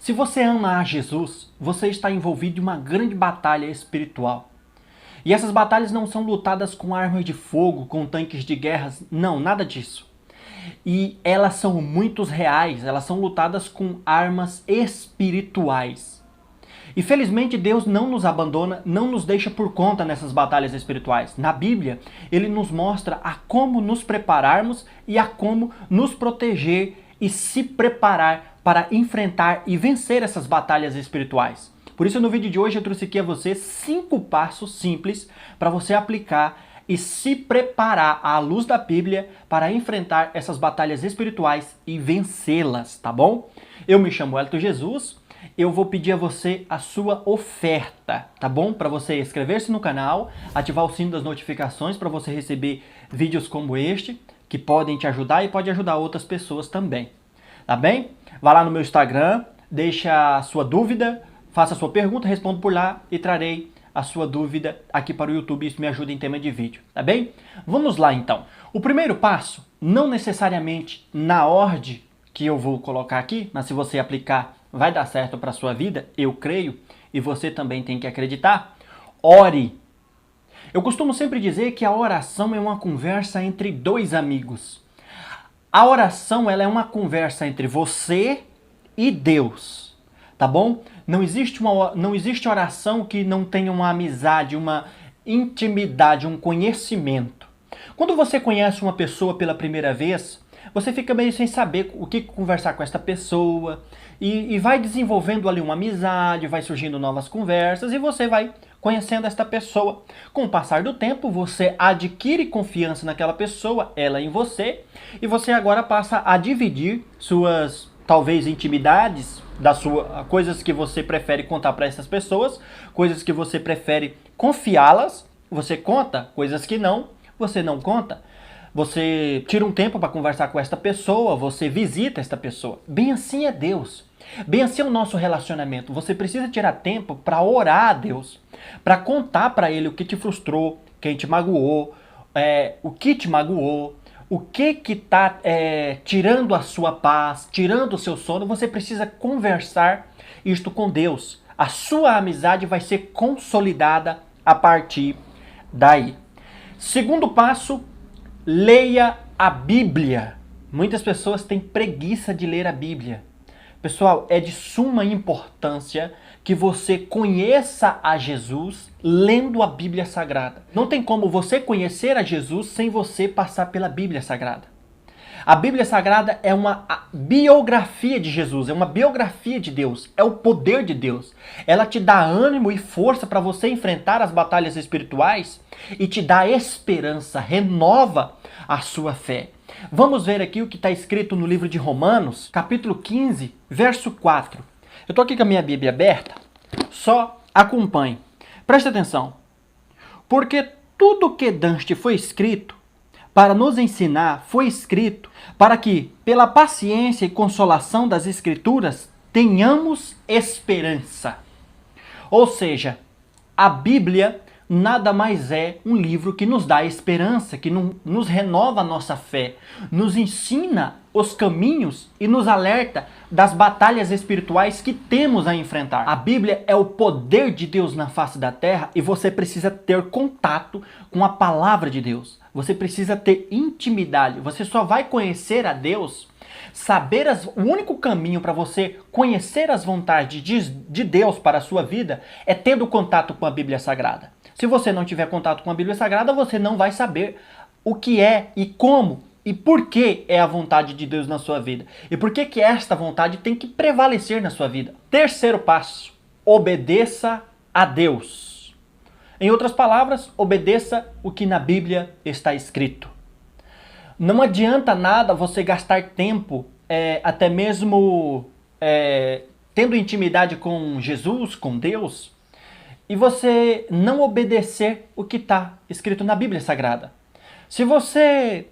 Se você ama a Jesus, você está envolvido em uma grande batalha espiritual. E essas batalhas não são lutadas com armas de fogo, com tanques de guerras, não, nada disso. E elas são muito reais, elas são lutadas com armas espirituais. E felizmente Deus não nos abandona, não nos deixa por conta nessas batalhas espirituais. Na Bíblia, Ele nos mostra a como nos prepararmos e a como nos proteger e se preparar para enfrentar e vencer essas batalhas espirituais. Por isso no vídeo de hoje eu trouxe aqui a você 5 passos simples para você aplicar e se preparar à luz da Bíblia para enfrentar essas batalhas espirituais e vencê-las, tá bom? Eu me chamo Elton Jesus. Eu vou pedir a você a sua oferta, tá bom? Para você inscrever-se no canal, ativar o sino das notificações para você receber vídeos como este, que podem te ajudar e pode ajudar outras pessoas também, tá bem? Vá lá no meu Instagram, deixa a sua dúvida, faça a sua pergunta, respondo por lá e trarei a sua dúvida aqui para o YouTube, isso me ajuda em tema de vídeo, tá bem? Vamos lá então. O primeiro passo, não necessariamente na ordem que eu vou colocar aqui, mas se você aplicar vai dar certo para a sua vida, eu creio, e você também tem que acreditar. Ore. Eu costumo sempre dizer que a oração é uma conversa entre dois amigos. A oração ela é uma conversa entre você e Deus, tá bom? Não existe oração que não tenha uma amizade, uma intimidade, um conhecimento. Quando você conhece uma pessoa pela primeira vez, você fica meio sem saber o que conversar com esta pessoa e vai desenvolvendo ali uma amizade, vai surgindo novas conversas e você vai conhecendo esta pessoa. Com o passar do tempo, você adquire confiança naquela pessoa, ela em você, e você agora passa a dividir suas, talvez, intimidades, coisas que você prefere contar para essas pessoas, coisas que você prefere confiá-las, você conta, coisas que não, você não conta. Você tira um tempo para conversar com esta pessoa, você visita esta pessoa. Bem assim é Deus. Bem assim é o nosso relacionamento. Você precisa tirar tempo para orar a Deus, para contar para Ele o que te frustrou, quem te magoou, o que te magoou, o que está tirando a sua paz, tirando o seu sono. Você precisa conversar isto com Deus. A sua amizade vai ser consolidada a partir daí. Segundo passo, leia a Bíblia. Muitas pessoas têm preguiça de ler a Bíblia. Pessoal, é de suma importância que você conheça a Jesus lendo a Bíblia Sagrada. Não tem como você conhecer a Jesus sem você passar pela Bíblia Sagrada. A Bíblia Sagrada é uma biografia de Jesus, é uma biografia de Deus, é o poder de Deus. Ela te dá ânimo e força para você enfrentar as batalhas espirituais e te dá esperança, renova a sua fé. Vamos ver aqui o que está escrito no livro de Romanos, capítulo 15, verso 4. Eu estou aqui com a minha Bíblia aberta, só acompanhe. Preste atenção. Porque tudo que dantes foi escrito para nos ensinar, foi escrito para que, pela paciência e consolação das Escrituras, tenhamos esperança. Ou seja, a Bíblia nada mais é um livro que nos dá esperança, que nos renova a nossa fé, nos ensina os caminhos e nos alerta das batalhas espirituais que temos a enfrentar. A Bíblia é o poder de Deus na face da terra e você precisa ter contato com a palavra de Deus. Você precisa ter intimidade. Você só vai conhecer a Deus, o único caminho para você conhecer as vontades de Deus para a sua vida é tendo contato com a Bíblia Sagrada. Se você não tiver contato com a Bíblia Sagrada, você não vai saber o que é e como e por que é a vontade de Deus na sua vida. E por que esta vontade tem que prevalecer na sua vida. Terceiro passo, obedeça a Deus. Em outras palavras, obedeça o que na Bíblia está escrito. Não adianta nada você gastar tempo, até mesmo tendo intimidade com Jesus, com Deus, e você não obedecer o que está escrito na Bíblia Sagrada. Se você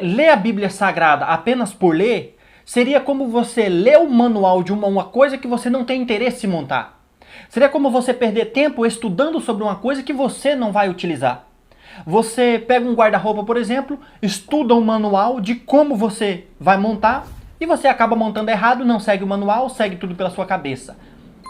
lê a Bíblia Sagrada apenas por ler, seria como você ler o manual de uma coisa que você não tem interesse em montar. Seria como você perder tempo estudando sobre uma coisa que você não vai utilizar. Você pega um guarda-roupa, por exemplo, estuda um manual de como você vai montar, E você acaba montando errado, não segue o manual, segue tudo pela sua cabeça.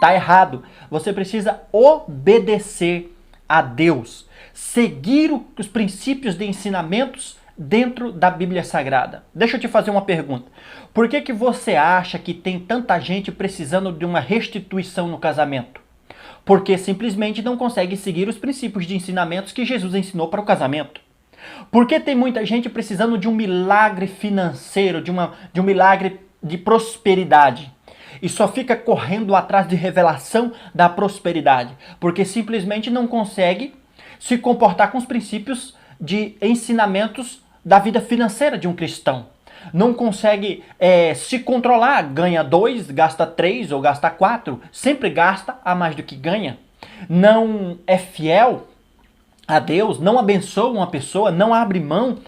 Tá errado. Você precisa obedecer a Deus. Seguir os princípios de ensinamentos dentro da Bíblia Sagrada. Deixa eu te fazer uma pergunta. Por que você acha que tem tanta gente precisando de uma restituição no casamento? Porque simplesmente não consegue seguir os princípios de ensinamentos que Jesus ensinou para o casamento. Por que tem muita gente precisando de um milagre financeiro, de um milagre de prosperidade? E só fica correndo atrás de revelação da prosperidade. Porque simplesmente não consegue se comportar com os princípios de ensinamentos da vida financeira de um cristão. Não consegue se controlar, ganha 2, gasta 3 ou gasta 4, sempre gasta a mais do que ganha. Não é fiel a Deus, não abençoa uma pessoa, não abre mão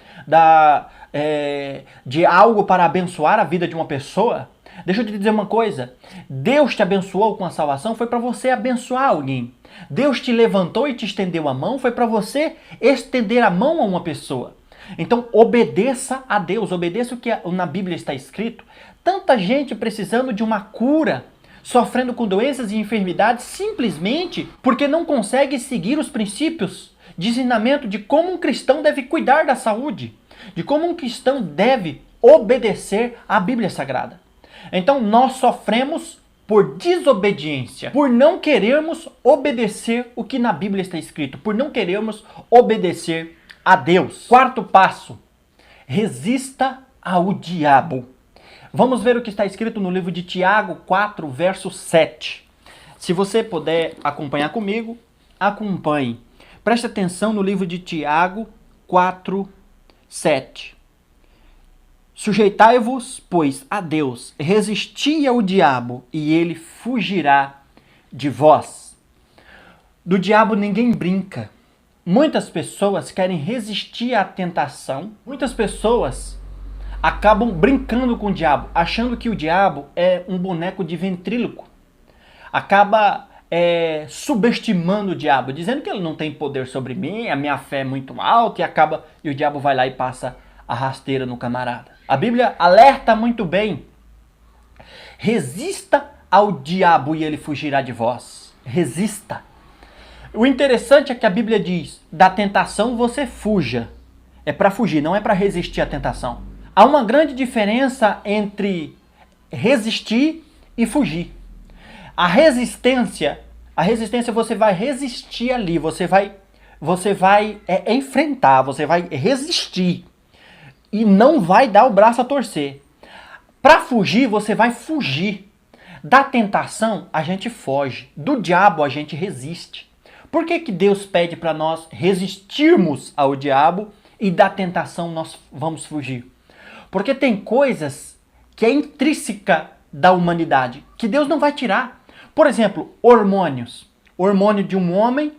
de algo para abençoar a vida de uma pessoa. Deixa eu te dizer uma coisa, Deus te abençoou com a salvação, foi para você abençoar alguém. Deus te levantou e te estendeu a mão, foi para você estender a mão a uma pessoa. Então obedeça a Deus, obedeça o que na Bíblia está escrito. Tanta gente precisando de uma cura, sofrendo com doenças e enfermidades, simplesmente porque não consegue seguir os princípios de ensinamento de como um cristão deve cuidar da saúde, de como um cristão deve obedecer à Bíblia Sagrada. Então nós sofremos por desobediência, por não querermos obedecer o que na Bíblia está escrito, por não querermos obedecer a Deus. Quarto passo, resista ao diabo. Vamos ver o que está escrito no livro de Tiago 4, verso 7. Se você puder acompanhar comigo, acompanhe. Preste atenção no livro de Tiago 4, 7. Sujeitai-vos, pois, a Deus, resisti ao diabo, e ele fugirá de vós. Do diabo ninguém brinca. Muitas pessoas querem resistir à tentação. Muitas pessoas acabam brincando com o diabo, achando que o diabo é um boneco de ventríloco. Acaba subestimando o diabo, dizendo que ele não tem poder sobre mim, a minha fé é muito alta, e o diabo vai lá e passa a rasteira no camarada. A Bíblia alerta muito bem. Resista ao diabo e ele fugirá de vós. Resista. O interessante é que a Bíblia diz, da tentação você fuja. É para fugir, não é para resistir à tentação. Há uma grande diferença entre resistir e fugir. A resistência você vai resistir ali, você vai enfrentar, você vai resistir e não vai dar o braço a torcer. Para fugir, você vai fugir. Da tentação, a gente foge. Do diabo, a gente resiste. Por que Deus pede para nós resistirmos ao diabo e da tentação nós vamos fugir? Porque tem coisas que é intrínseca da humanidade, que Deus não vai tirar. Por exemplo, hormônios. Hormônio de um homem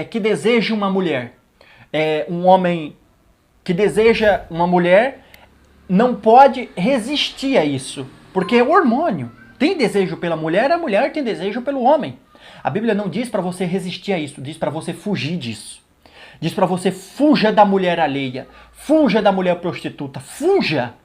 que deseja uma mulher. Um homem que deseja uma mulher não pode resistir a isso, porque é hormônio. Tem desejo pela mulher, a mulher tem desejo pelo homem. A Bíblia não diz para você resistir a isso, diz para você fugir disso. Diz para você fuja da mulher alheia, fuja da mulher prostituta, fuja.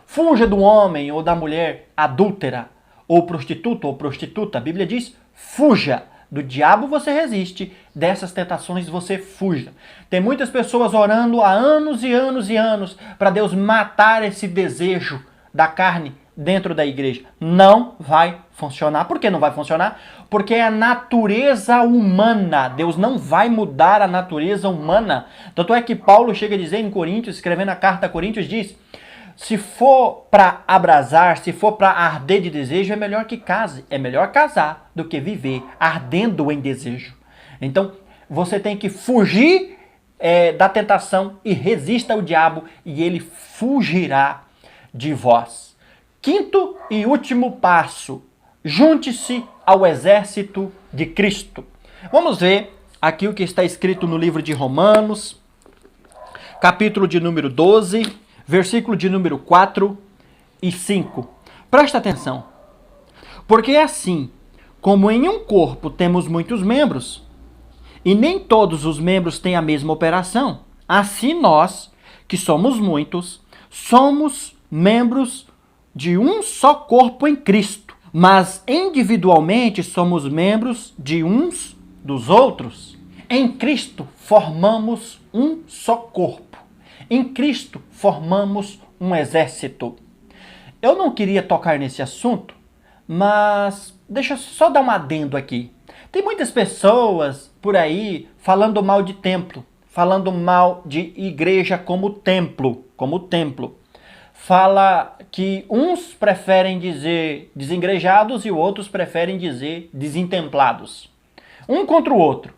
Fuja do homem ou da mulher adúltera, ou prostituto ou prostituta. A Bíblia diz fuja. Do diabo você resiste, dessas tentações você fuja. Tem muitas pessoas orando há anos e anos e anos para Deus matar esse desejo da carne dentro da igreja. Não vai funcionar. Por que não vai funcionar? Porque é a natureza humana. Deus não vai mudar a natureza humana. Tanto é que Paulo chega a dizer em Coríntios, escrevendo a carta a Coríntios, diz: se for para abrasar, se for para arder de desejo, é melhor que case. É melhor casar do que viver ardendo em desejo. Então, você tem que fugir da tentação e resista ao diabo e ele fugirá de vós. Quinto e último passo, junte-se ao exército de Cristo. Vamos ver aqui o que está escrito no livro de Romanos, capítulo de número 12, versículo de número 4 e 5. Presta atenção. Porque é assim, como em um corpo temos muitos membros, e nem todos os membros têm a mesma operação, assim nós, que somos muitos, somos membros de um só corpo em Cristo, mas individualmente somos membros de uns dos outros. Em Cristo formamos um só corpo. Em Cristo formamos um exército. Eu não queria tocar nesse assunto, mas deixa eu só dar um adendo aqui. Tem muitas pessoas por aí falando mal de templo, falando mal de igreja como templo, Fala que uns preferem dizer desengrejados e outros preferem dizer desentemplados. Um contra o outro.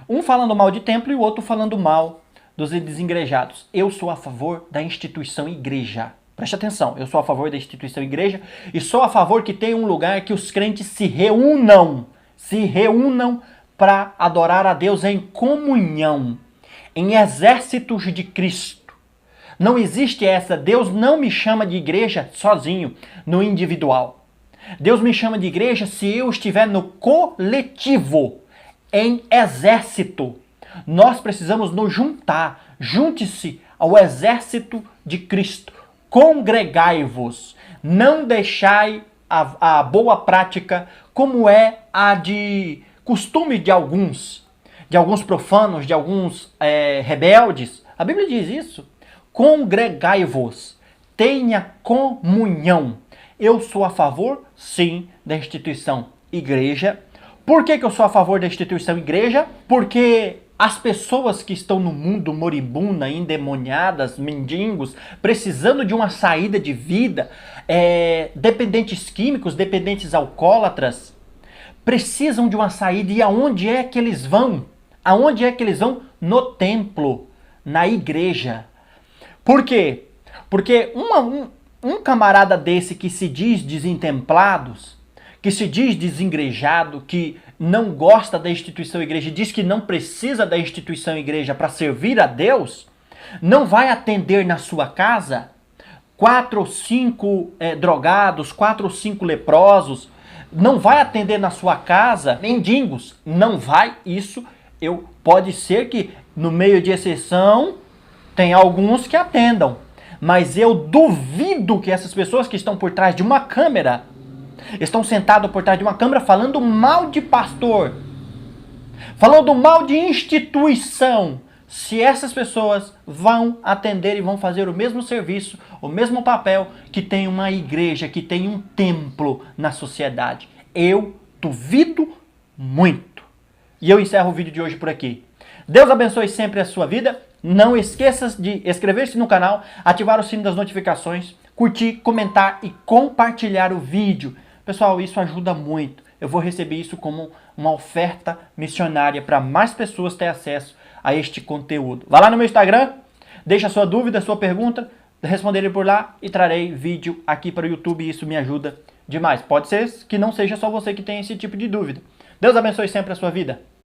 Um falando mal de templo e o outro falando mal dos desengrejados. Eu sou a favor da instituição igreja. Preste atenção, eu sou a favor da instituição igreja e sou a favor que tenha um lugar que os crentes se reúnam para adorar a Deus em comunhão, em exércitos de Cristo. Não existe essa, Deus não me chama de igreja sozinho, no individual. Deus me chama de igreja se eu estiver no coletivo, em exército. Nós precisamos nos juntar, junte-se ao exército de Cristo. Congregai-vos, não deixai a boa prática como é a de costume de alguns profanos, de alguns rebeldes. A Bíblia diz isso. Congregai-vos, tenha comunhão. Eu sou a favor, sim, da instituição igreja. Por que eu sou a favor da instituição igreja? Porque as pessoas que estão no mundo moribunda, endemoniadas, mendigos, precisando de uma saída de vida, dependentes químicos, dependentes alcoólatras, precisam de uma saída. E aonde é que eles vão? Aonde é que eles vão? No templo, na igreja. Por quê? Porque um camarada desse que se diz desentemplados, que se diz desengrejado, que não gosta da instituição igreja, diz que não precisa da instituição igreja para servir a Deus, não vai atender na sua casa 4 ou 5 drogados, 4 ou 5 leprosos, não vai atender na sua casa mendigos, não vai. Isso pode ser que no meio de exceção tem alguns que atendam, mas eu duvido que essas pessoas que estão por trás de uma câmera, estão sentados por trás de uma câmera falando mal de pastor, falando mal de instituição, se essas pessoas vão atender e vão fazer o mesmo serviço, o mesmo papel que tem uma igreja, que tem um templo na sociedade. Eu duvido muito. E eu encerro o vídeo de hoje por aqui. Deus abençoe sempre a sua vida. Não esqueça de inscrever-se no canal, ativar o sino das notificações, curtir, comentar e compartilhar o vídeo. Pessoal, isso ajuda muito. Eu vou receber isso como uma oferta missionária para mais pessoas terem acesso a este conteúdo. Vá lá no meu Instagram, deixa a sua dúvida, a sua pergunta, responderei por lá e trarei vídeo aqui para o YouTube e isso me ajuda demais. Pode ser que não seja só você que tenha esse tipo de dúvida. Deus abençoe sempre a sua vida.